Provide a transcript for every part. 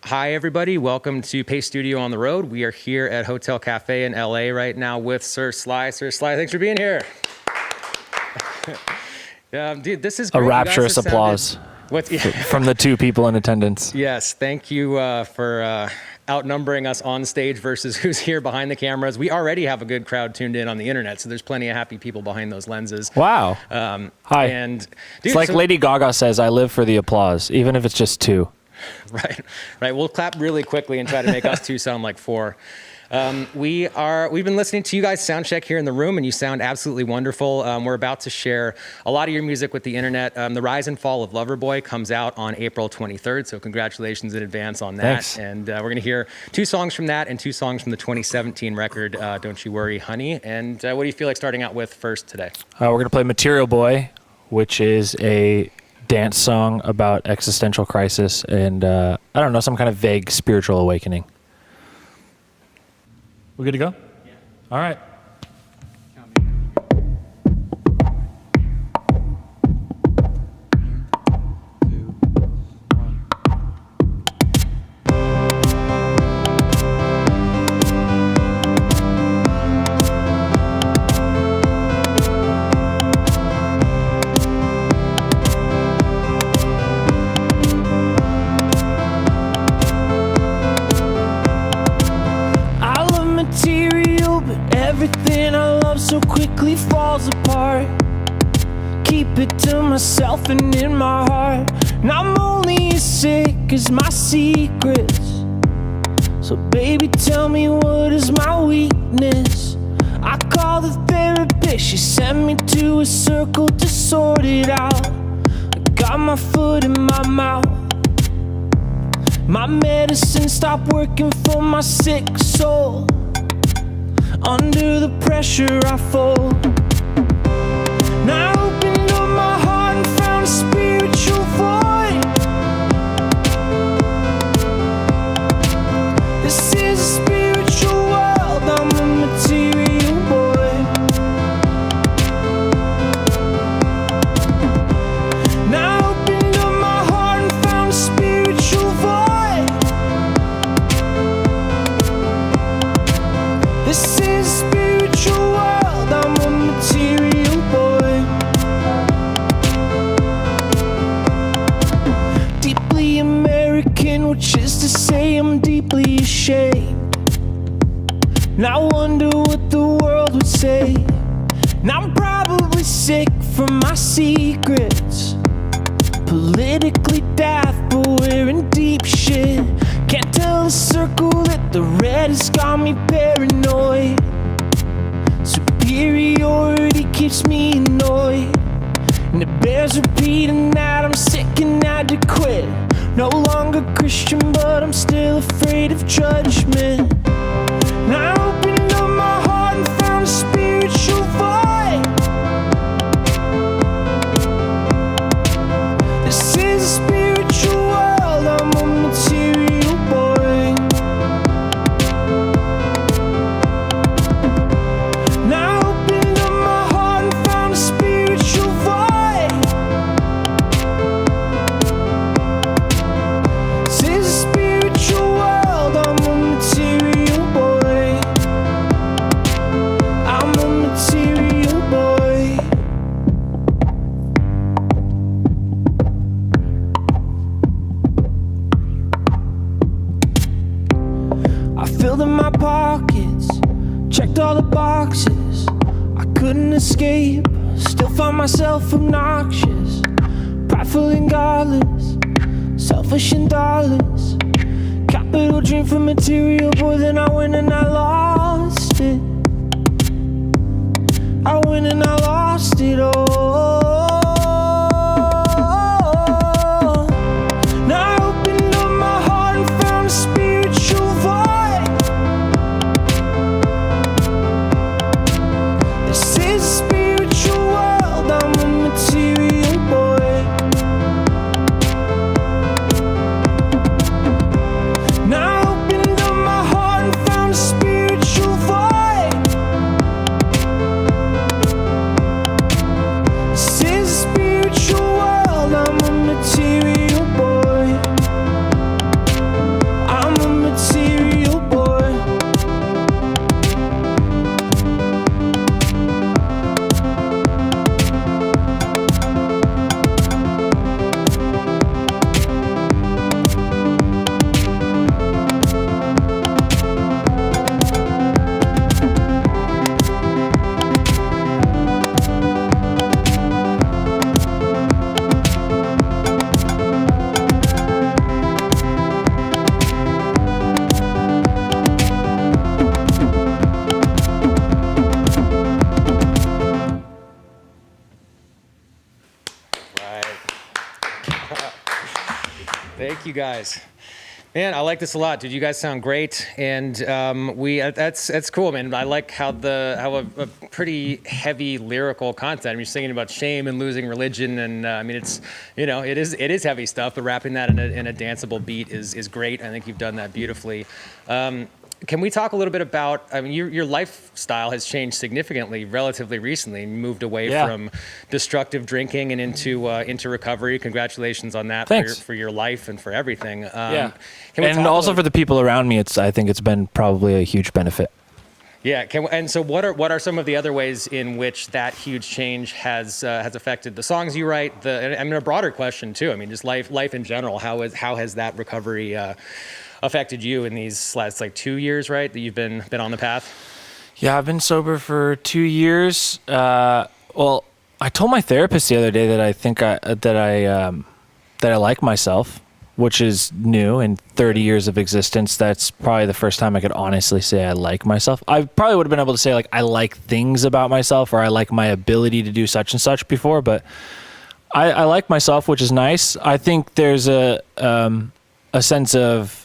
Hi, everybody. Welcome to Pace Studio on the Road. We are here at Hotel Cafe in LA right now with Sir Sly. Sir Sly, thanks for being here. Dude, this is great. A rapturous applause from the two people in attendance. Yes, thank you for outnumbering us on stage versus who's here behind the cameras. We already have a good crowd tuned in on the internet, so there's plenty of happy people behind those lenses. Wow. Hi. And dude, it's like Lady Gaga says, I live for the applause, even if it's just two. Right. We'll clap really quickly and try to make us two sound like four. We've been listening to you guys sound check here in the room, and you sound absolutely wonderful. We're about to share a lot of your music with the internet. The Rise and Fall of Loverboy comes out on April 23rd, so congratulations in advance on that. Thanks. And we're going to hear 2 songs from that and 2 songs from the 2017 record, Don't You Worry, Honey. And what do you feel like starting out with first today? We're going to play Material Boy, which is a dance song about existential crisis and, I don't know, some kind of vague spiritual awakening. We good to go? Yeah. All right. Everything I love so quickly falls apart. Keep it to myself and in my heart. And I'm only as sick as my secrets. So baby, tell me, what is my weakness? I call the therapist, she sent me to a circle to sort it out. I got my foot in my mouth. My medicine stopped working for my sick soul. Under the pressure I fold. Now I opened up my heart and found a spiritual void. This is a spiritual world, I'm a material boy. Now I opened up my heart and found a spiritual void. This is a spiritual world, I'm a material boy. Deeply American, which is to say I'm deeply ashamed. And I wonder what the world would say. And I'm probably sick from my secrets. Politically daft, but we're in deep shit. Can't tell the circle that the red has got me paranoid. Superiority keeps me annoyed. And it bears repeating that I'm sick and inadequate. No longer Christian, but I'm still afraid of judgment. And I opened up my heart and found a spiritual void. This is a spiritual world, I'm a material boy. Now I opened up my heart and found a spiritual void. This is a spiritual world, I'm a material boy. I'm a material boy. I filled in my pockets, checked all the boxes. I couldn't escape, still found myself obnoxious. Prideful and godless, selfish and dollars. Capital dream for material boy, then I went and I lost it. I went and I lost it all. Now I opened up my heart and found a spiritual void. This is a spiritual world, I'm a material boy. Now I opened up my heart and found a spiritual void. guys. Man, I like this a lot, dude. You guys sound great, and that's cool, man. I like how a pretty heavy lyrical content. I mean, you're singing about shame and losing religion, and I mean, it's it is heavy stuff, but wrapping that in a danceable beat is great. I think you've done that beautifully. Can we talk a little bit about, I mean, your lifestyle has changed significantly relatively recently. You moved away from destructive drinking and into recovery. Congratulations on that. Thanks. For your life and for everything. And also for the people around me, I think it's been probably a huge benefit. Yeah. And so what are some of the other ways in which that huge change has affected the songs you write? I mean, a broader question too. I mean, just life in general. How has that recovery affected you in these last 2 years, right? That you've been on the path? Yeah, I've been sober for 2 years. Well, I told my therapist the other day that I think that I like myself, which is new in 30 years of existence. That's probably the first time I could honestly say I like myself. I probably would have been able to say I like things about myself, or I like my ability to do such and such before, but I like myself, which is nice. I think there's a sense of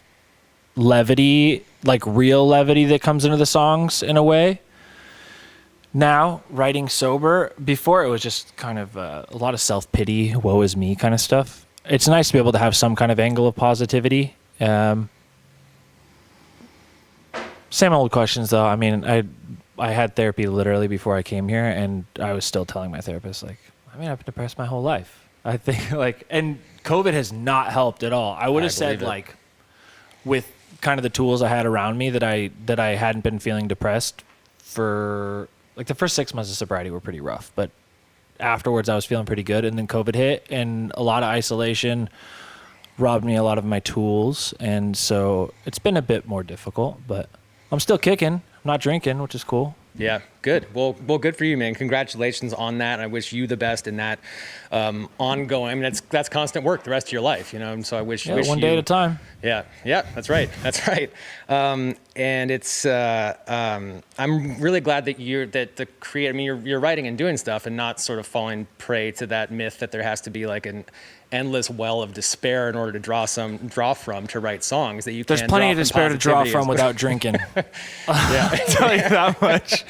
levity, real levity, that comes into the songs in a way. Now, writing sober, before it was just kind of a lot of self-pity, woe is me kind of stuff. It's nice to be able to have some kind of angle of positivity. Same old questions though. I mean, I had therapy literally before I came here, and I was still telling my therapist, I've been depressed my whole life. I think and COVID has not helped at all. I would have said with kind of the tools I had around me that I hadn't been feeling depressed for the first 6 months of sobriety were pretty rough, but afterwards I was feeling pretty good. And then COVID hit, and a lot of isolation robbed me a lot of my tools. And so it's been a bit more difficult, but I'm still kicking. I'm not drinking, which is cool. Yeah, good. Well, good for you, man. Congratulations on that. And I wish you the best in that ongoing. I mean, that's constant work the rest of your life, And so I wish one day at a time. Yeah, that's right. That's right. And it's I'm really glad that you're writing and doing stuff and not sort of falling prey to that myth that there has to be an endless well of despair in order to draw from to write songs that you can. There's plenty of despair to draw from without drinking. Yeah, I tell you that much.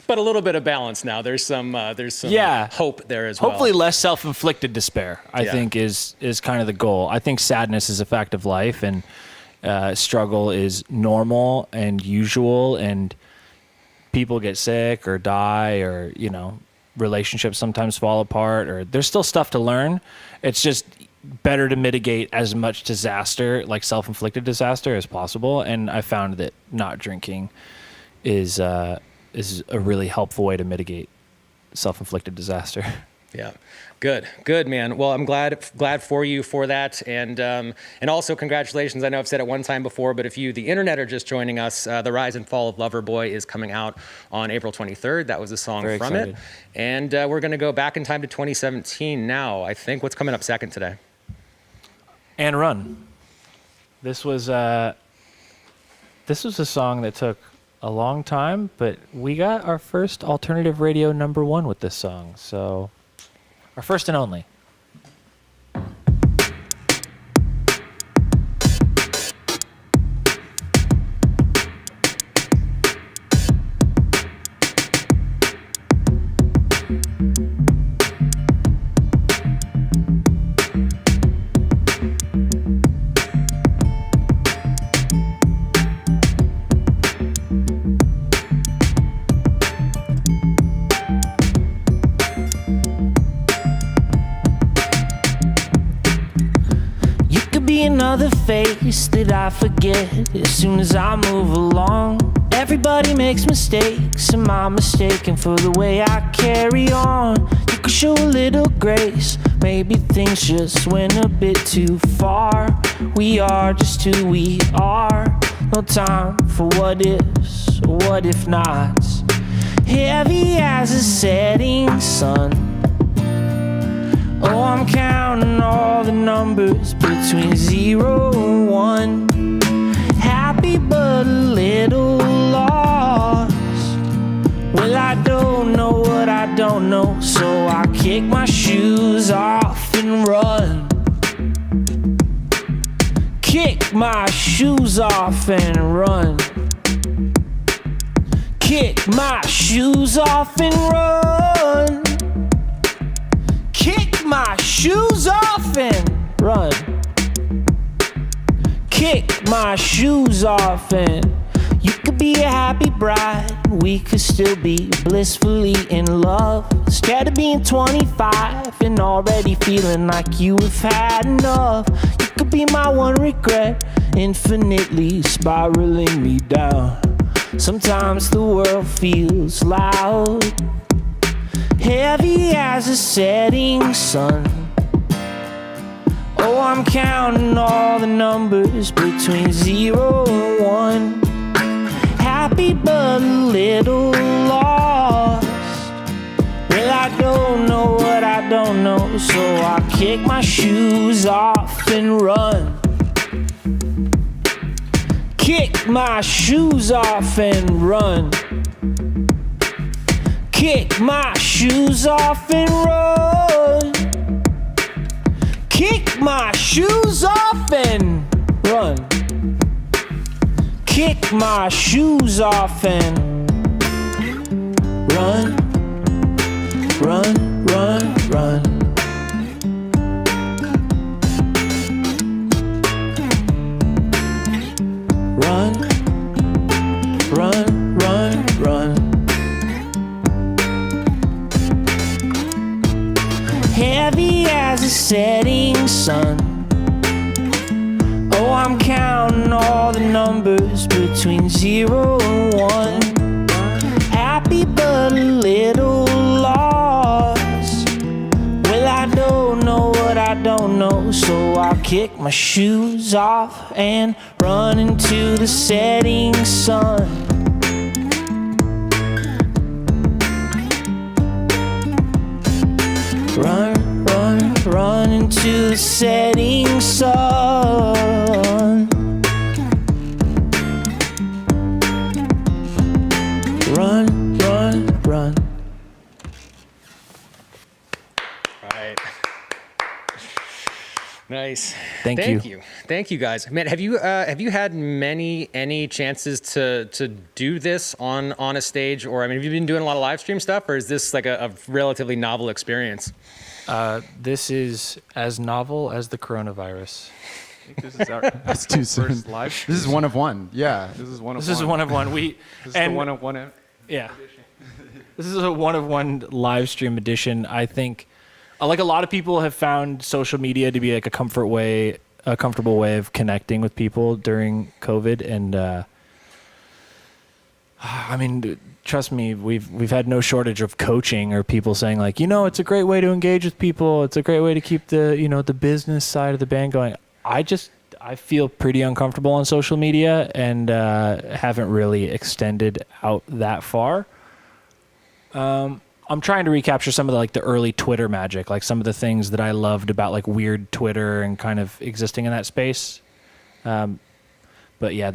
But a little bit of balance now. There's some hope there as well. Hopefully less self-inflicted despair, I think is kind of the goal. I think sadness is a fact of life, and struggle is normal and usual, and people get sick or die, or relationships sometimes fall apart, or there's still stuff to learn. It's just better to mitigate as much disaster, self-inflicted disaster, as possible. And I found that not drinking is a really helpful way to mitigate self-inflicted disaster. Yeah. Good, man. Well, I'm glad for you for that. And also congratulations. I know I've said it one time before, but if you, the internet, are just joining us, The Rise and Fall of Loverboy is coming out on April 23rd. That was a song Very from excited. it. And we're going to go back in time to 2017 now, I think. What's coming up second today? And Run. This was a song that took a long time, but we got our first alternative radio #1 with this song. So our first and only. Another face that I forget as soon as I move along. Everybody makes mistakes, am I mistaken for the way I carry on? You could show a little grace, maybe things just went a bit too far. We are just who we are, no time for what ifs or what if nots. Heavy as a setting sun. Oh, I'm counting all the numbers between 0 and 1. Happy but a little lost. Well, I don't know what I don't know, so I kick my shoes off and run. shoes off and run. Kick my shoes off and run. Kick my shoes off and run. Kick my shoes off and you could be a happy bride. We could still be blissfully in love. Instead of being 25 and already feeling like you have had enough. You could be my one regret, infinitely spiraling me down. Sometimes the world feels loud, heavy as a setting sun. Oh, I'm counting all the numbers between 0 and 1. Happy but a little lost. Well, I don't know what I don't know, so I kick my shoes off and run. Kick my shoes off and run. Kick my shoes off and run. Kick my shoes off and run. Kick my shoes off and run, run, run, run. Run, run, run, run. Heavy as a setting sun. Oh, I'm counting all the numbers between 0 and 1. Happy but a little lost. Well, I don't know what I don't know, so I'll kick my shoes off and run into the setting sun. Run, run, run into the setting sun. Run, run, run. Right. Nice. Thank you. Thank you, guys. Man, have you had any chances to do this on a stage, or I mean, have you been doing a lot of live stream stuff, or is this like a relatively novel experience? This is as novel as the coronavirus. I think this is our That's too soon. first live stream. This is one of one. Yeah, this is one of This one. is one of one. This is the one of one. Yeah. This is a one of one live stream edition. I think, like a lot of people have found social media to be like a comfortable way of connecting with people during COVID, and I mean, trust me, we've had no shortage of coaching or people saying like, it's a great way to engage with people. It's a great way to keep the the business side of the band going. I feel pretty uncomfortable on social media and haven't really extended out that far. I'm trying to recapture some of the early Twitter magic, like some of the things that I loved about like weird Twitter and kind of existing in that space. But yeah,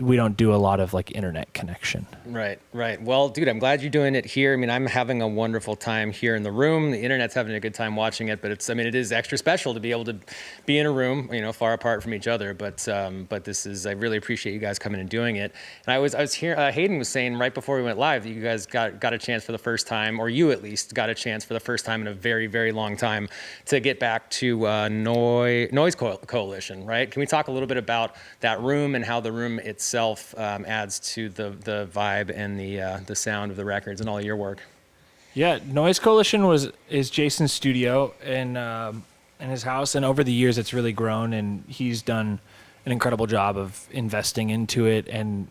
we don't do a lot of like internet connection. Right. Well, dude, I'm glad you're doing it here. I mean, I'm having a wonderful time here in the room. The internet's having a good time watching it, but it is extra special to be able to be in a room, far apart from each other. But I really appreciate you guys coming and doing it. And I was here, Hayden was saying right before we went live that you guys got a chance for the first time, or you at least got a chance for the first time in a very, very long time to get back to Noise Coalition, right? Can we talk a little bit about that room and how the room itself adds to the vibe and the sound of the records and all your work? Yeah, Noise Coalition is Jason's studio in his house, and over the years it's really grown, and he's done an incredible job of investing into it and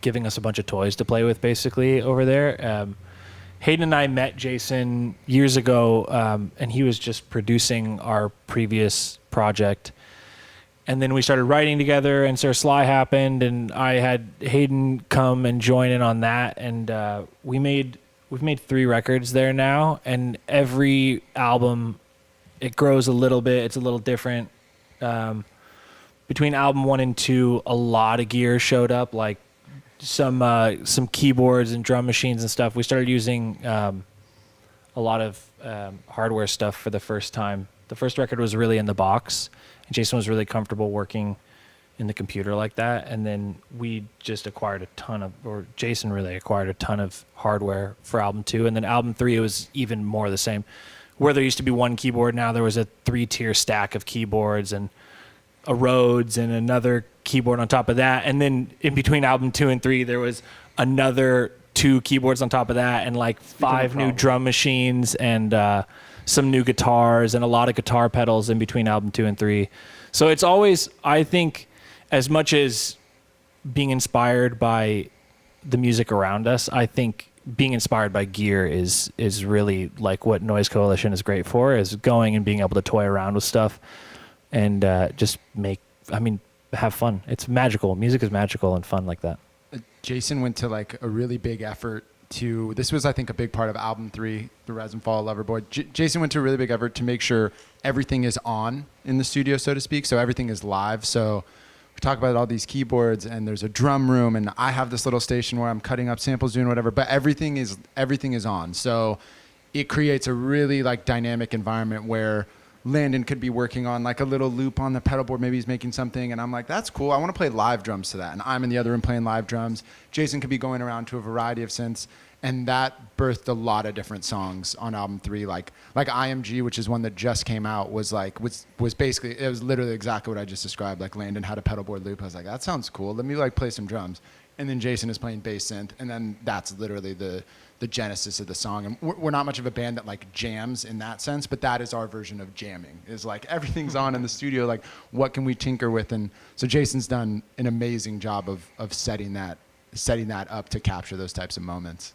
giving us a bunch of toys to play with basically over there. Hayden and I met Jason years ago, and he was just producing our previous project. And then we started writing together, and Sir Sly happened, and I had Hayden come and join in on that, and we've made 3 records there now, and every album, it grows a little bit. It's a little different. Between album 1 and 2, a lot of gear showed up, like some keyboards and drum machines and stuff. We started using a lot of hardware stuff for the first time The first record was really in the box, and Jason was really comfortable working in the computer like that. And then we just Jason really acquired a ton of hardware for album 2. And then album 3, it was even more the same. Where there used to be one keyboard, now there was a 3-tier stack of keyboards and a Rhodes and another keyboard on top of that. And then in between album 2 and 3, there was another 2 keyboards on top of that, and like 5 new drum machines and some new guitars and a lot of guitar pedals in between album 2 and 3. So it's always, I think, as much as being inspired by the music around us, I think being inspired by gear is really like what Noise Coalition is great for, is going and being able to toy around with stuff and just have fun. It's magical. Music is magical and fun like that. Jason went to like a really big effort this was, I think, a big part of album 3, The Rise and Fall of Loverboy. Jason went to a really big effort to make sure everything is on in the studio, so to speak. So everything is live. So we talk about all these keyboards, and there's a drum room, and I have this little station where I'm cutting up samples, doing whatever, but everything is on. So it creates a really like dynamic environment where Landon could be working on like a little loop on the pedal board. Maybe he's making something, and I'm like, that's cool. I want to play live drums to that. And I'm in the other room playing live drums. Jason could be going around to a variety of synths. And that birthed a lot of different songs on album 3. Like IMG, which is one that just came out, was basically, it was literally exactly what I just described. Like Landon had a pedal board loop. I was like, that sounds cool. Let me like play some drums. And then Jason is playing bass synth. And then that's literally the genesis of the song. And we're not much of a band that like jams in that sense, but that is our version of jamming, is like everything's on in the studio. Like what can we tinker with? And so Jason's done an amazing job of setting that up to capture those types of moments.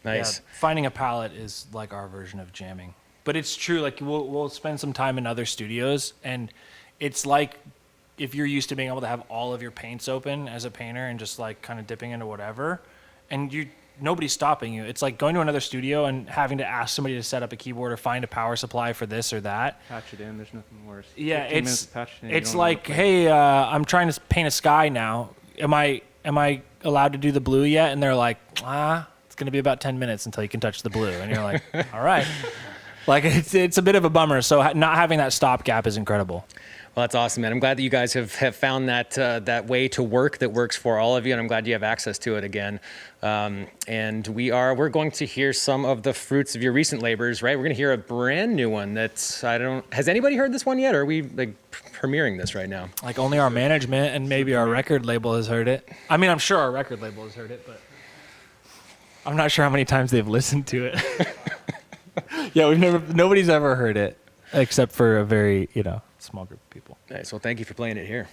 Nice. Yeah, finding a palette is like our version of jamming. But it's true, like we'll spend some time in other studios, and it's like if you're used to being able to have all of your paints open as a painter and just like kind of dipping into whatever, and nobody's stopping you. It's like going to another studio and having to ask somebody to set up a keyboard or find a power supply for this or that. Patch it in. There's nothing worse. Yeah, 15 minutes to patch it in, it's like, hey, I'm trying to paint a sky now. Am I allowed to do the blue yet? And they're like, it's going to be about 10 minutes until you can touch the blue. And you're like, all right. Like, it's a bit of a bummer. So not having that stopgap is incredible. Well, that's awesome, man. I'm glad that you guys have found that way to work that works for all of you, and I'm glad you have access to it again. And we're going to hear some of the fruits of your recent labors, right? We're going to hear a brand new one has anybody heard this one yet, or are we like premiering this right now? Like only our management and maybe our record label has heard it. I mean, I'm sure our record label has heard it, but I'm not sure how many times they've listened to it. Yeah, nobody's ever heard it except for a very, small group of people. Nice. Well, thank you for playing it here.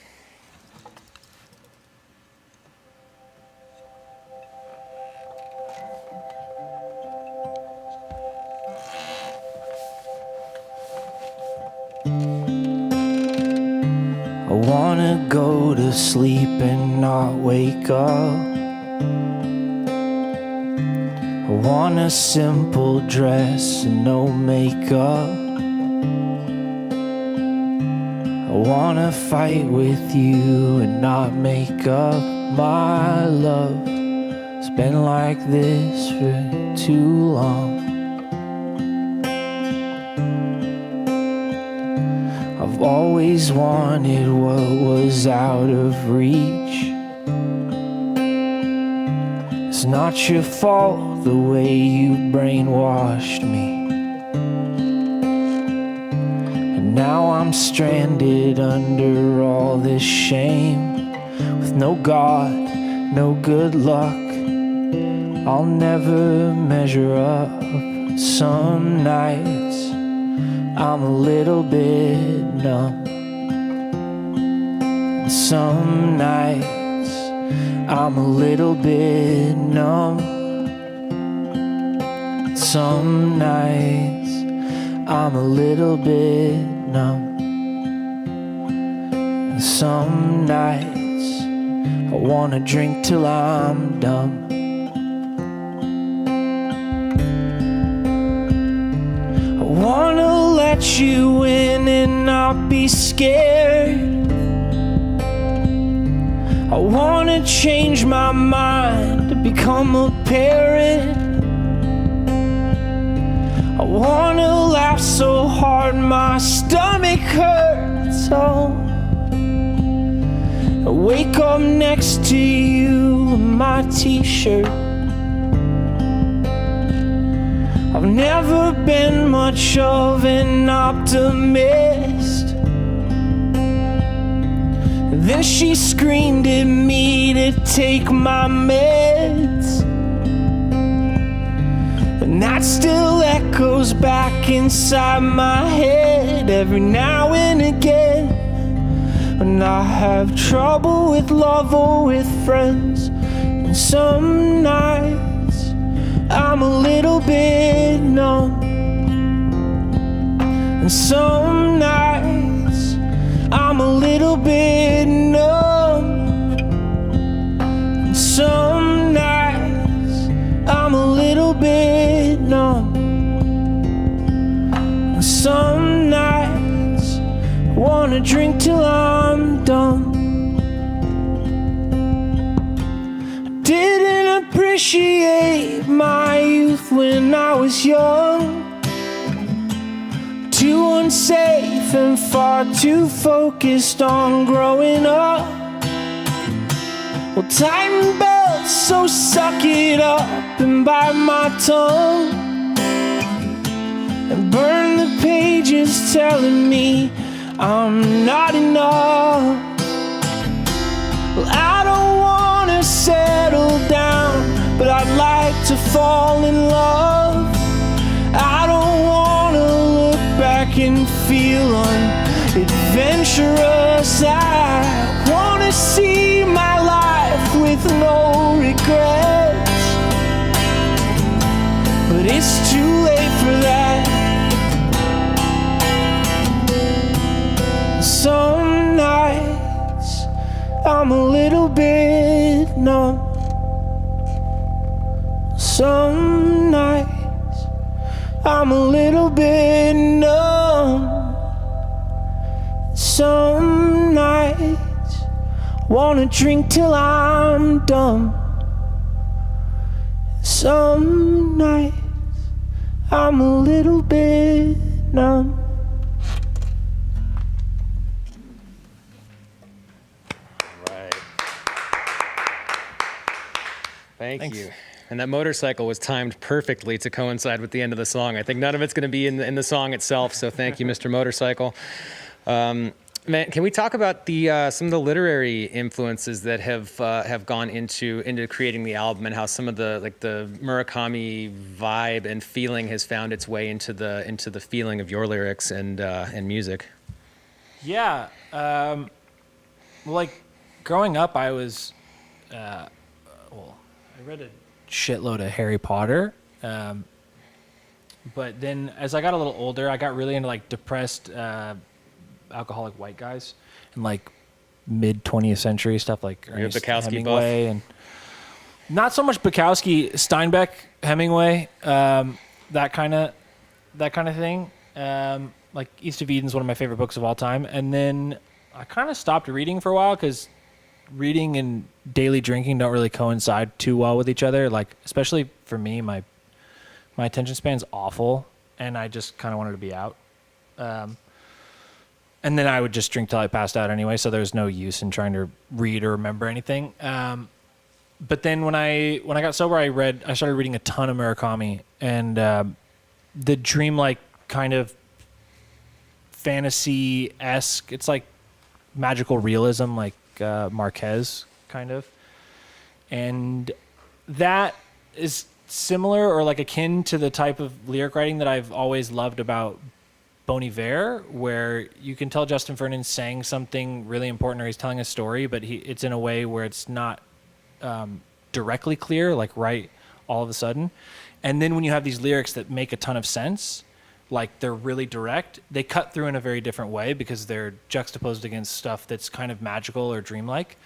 I wanna go to sleep and not wake up. I want a simple dress and no makeup. I wanna fight with you and not make up. My love, it's been like this for too long. I've always wanted what was out of reach. It's not your fault the way you brainwashed me. Now I'm stranded under all this shame, with no God, no good luck. I'll never measure up. Some nights I'm a little bit numb. Some nights I'm a little bit numb. Some nights I'm a little bit numb. Some nights I wanna drink till I'm dumb. I wanna let you in and not be scared. I wanna change my mind to become a parent. I wanna laugh so hard my stomach hurts. Oh, I wake up next to you in my t-shirt. I've never been much of an optimist. Then she screamed at me to take my meds, and that still echoes back inside my head every now and again. When I have trouble with love or with friends, and some nights I'm a little bit numb, and some nights I'm a little bit numb, and some nights I'm a little bit numb, and some nights I wanna drink till I'm dumb. I didn't appreciate my youth when I was young, too unsafe and far too focused on growing up. Well, tighten belts, so suck it up and bite my tongue, and burn the pages telling me I'm not enough. Well, I don't wanna settle down, but I'd like to fall in love. I don't wanna look back and feel unadventurous. I wanna see my life with no regrets, but it's too late for that. Some nights I'm a little bit numb, some nights I'm a little bit numb, some nights wanna drink till I'm dumb, some nights I'm a little bit numb. Right. Thank you. And that motorcycle was timed perfectly to coincide with the end of the song. I think none of it's going to be in the song itself, so thank you, Mr. Motorcycle. Man, can we talk about some of the literary influences that have gone into creating the album, and how some of the Murakami vibe and feeling has found its way into the feeling of your lyrics and music? Yeah. Like growing up, I was, I read a shitload of Harry Potter. But then as I got a little older, I got really into like depressed, alcoholic white guys and like mid 20th century stuff like Ernest Bukowski Hemingway buff. and not so much Bukowski, Steinbeck, Hemingway, that kind of thing. Like East of Eden's one of my favorite books of all time. And then I kind of stopped reading for a while because reading and daily drinking don't really coincide too well with each other. Like, especially for me, my attention span's awful, and I just kind of wanted to be out. And then I would just drink till I passed out anyway, so there's no use in trying to read or remember anything. But then when I got sober, I started reading a ton of Murakami, and the dreamlike kind of fantasy-esque, it's like magical realism, like Marquez kind of. And that is similar or like akin to the type of lyric writing that I've always loved about Bon Iver, where you can tell Justin Vernon's saying something really important or he's telling a story, but it's in a way where it's not directly clear, like right all of a sudden. And then when you have these lyrics that make a ton of sense, like they're really direct, they cut through in a very different way because they're juxtaposed against stuff that's kind of magical or dreamlike.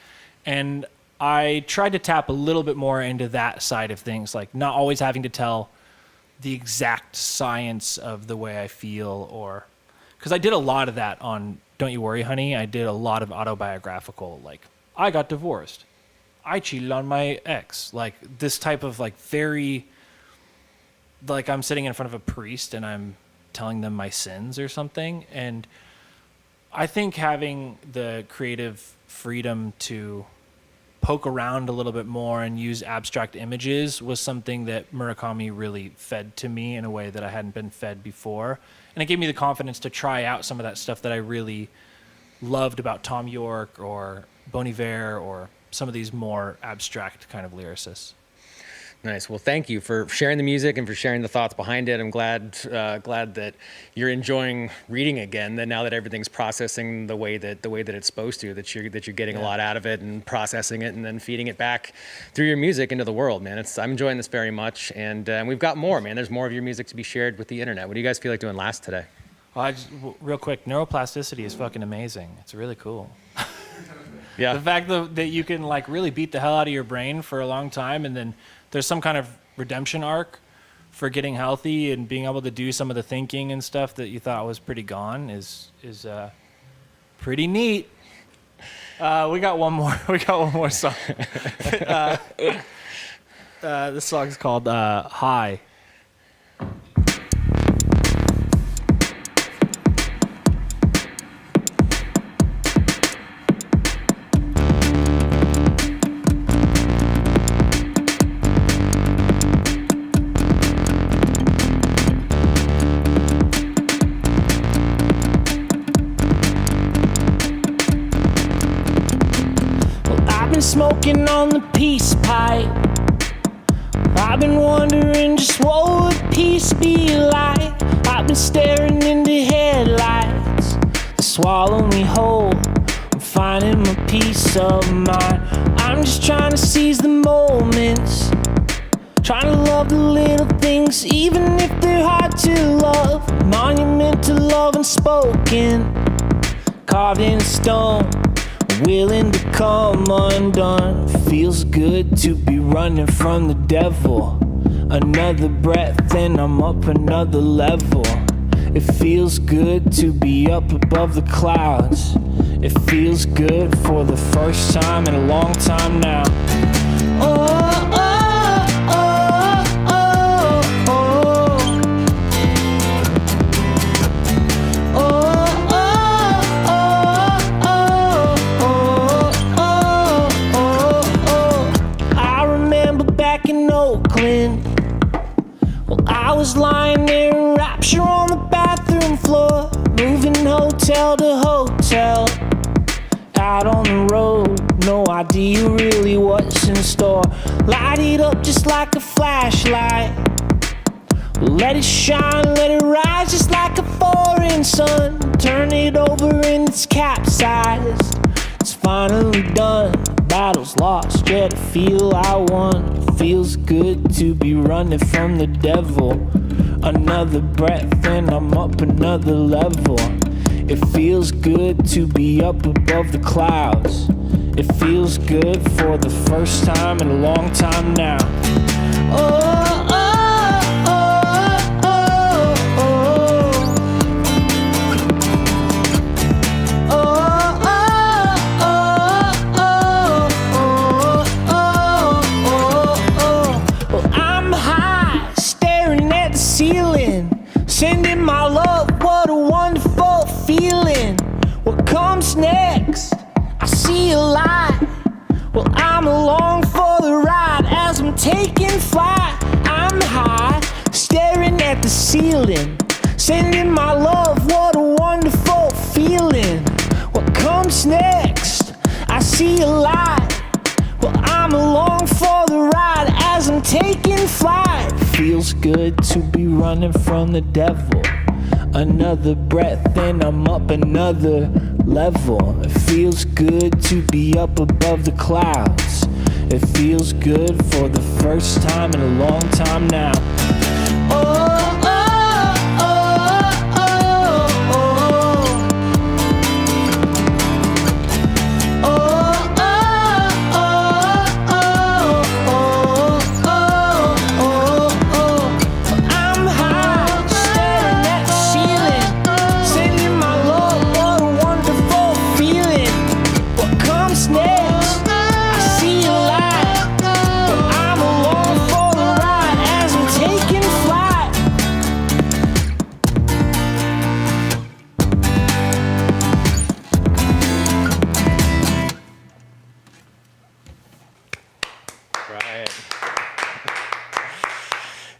And I tried to tap a little bit more into that side of things, like not always having to tell the exact science of the way I feel, or because I did a lot of that on Don't You Worry, Honey. I did a lot of autobiographical, like I got divorced, I cheated on my ex, like this type of like very like I'm sitting in front of a priest and I'm telling them my sins or something. And I think having the creative freedom to poke around a little bit more and use abstract images was something that Murakami really fed to me in a way that I hadn't been fed before. And it gave me the confidence to try out some of that stuff that I really loved about Tom York or Bon Iver or some of these more abstract kind of lyricists. Nice. Well, thank you for sharing the music and for sharing the thoughts behind it. I'm glad that you're enjoying reading again. That now that everything's processing the way that it's supposed to, that you're getting a lot out of it and processing it and then feeding it back through your music into the world, man. I'm enjoying this very much, and we've got more, man. There's more of your music to be shared with the internet. What do you guys feel like doing last today? Well, real quick, neuroplasticity is fucking amazing. It's really cool. Yeah. The fact that you can like really beat the hell out of your brain for a long time, and then there's some kind of redemption arc for getting healthy and being able to do some of the thinking and stuff that you thought was pretty gone is pretty neat. We got one more song. This song's called High. Smoking on the peace pipe. I've been wondering just what would peace be like. I've been staring into headlights that swallow me whole. I'm finding my peace of mind. I'm just trying to seize the moments, trying to love the little things, even if they're hard to love. Monument to love unspoken, carved in stone, willing to come undone. Feels good to be running from the devil. Another breath and I'm up another level. It feels good to be up above the clouds. It feels good for the first time in a long time now. Oh, oh, oh, oh, oh. Well, I was lying there in rapture on the bathroom floor, moving hotel to hotel, out on the road, no idea really what's in store. Light it up just like a flashlight, let it shine, let it rise just like a foreign sun. Turn it over and it's capsized, it's finally done. Battle's lost, yet I feel I won. Feels good to be running from the devil. Another breath and I'm up another level. It feels good to be up above the clouds. It feels good for the first time in a long time now. Oh, oh. Sending my love, what a wonderful feeling. What comes next? I see a light. Well, I'm along for the ride as I'm taking flight. I'm high, staring at the ceiling. Sending my love, what a wonderful feeling. What comes next? I see a light. Well, I'm along for the ride as I'm taking flight. Feels good to be running from the devil. Another breath and I'm up another level. It feels good to be up above the clouds. It feels good for the first time in a long time now. Oh, oh, oh, oh, oh. Fly.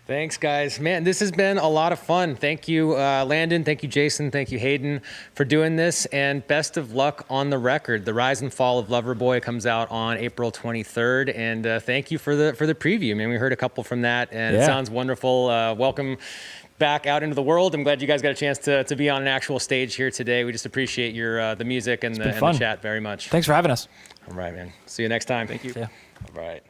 Thanks, guys. Man, this has been a lot of fun. Thank you, Landon. Thank you, Jason. Thank you, Hayden, for doing this. And best of luck on the record. The Rise and Fall of Loverboy comes out on April 23rd. And thank you for the preview. Man, we heard a couple from that, and it sounds wonderful. Welcome back out into the world. I'm glad you guys got a chance to be on an actual stage here today. We just appreciate your the music and the chat very much. Thanks for having us. All right, man. See you next time. Thank you. Yeah. All right.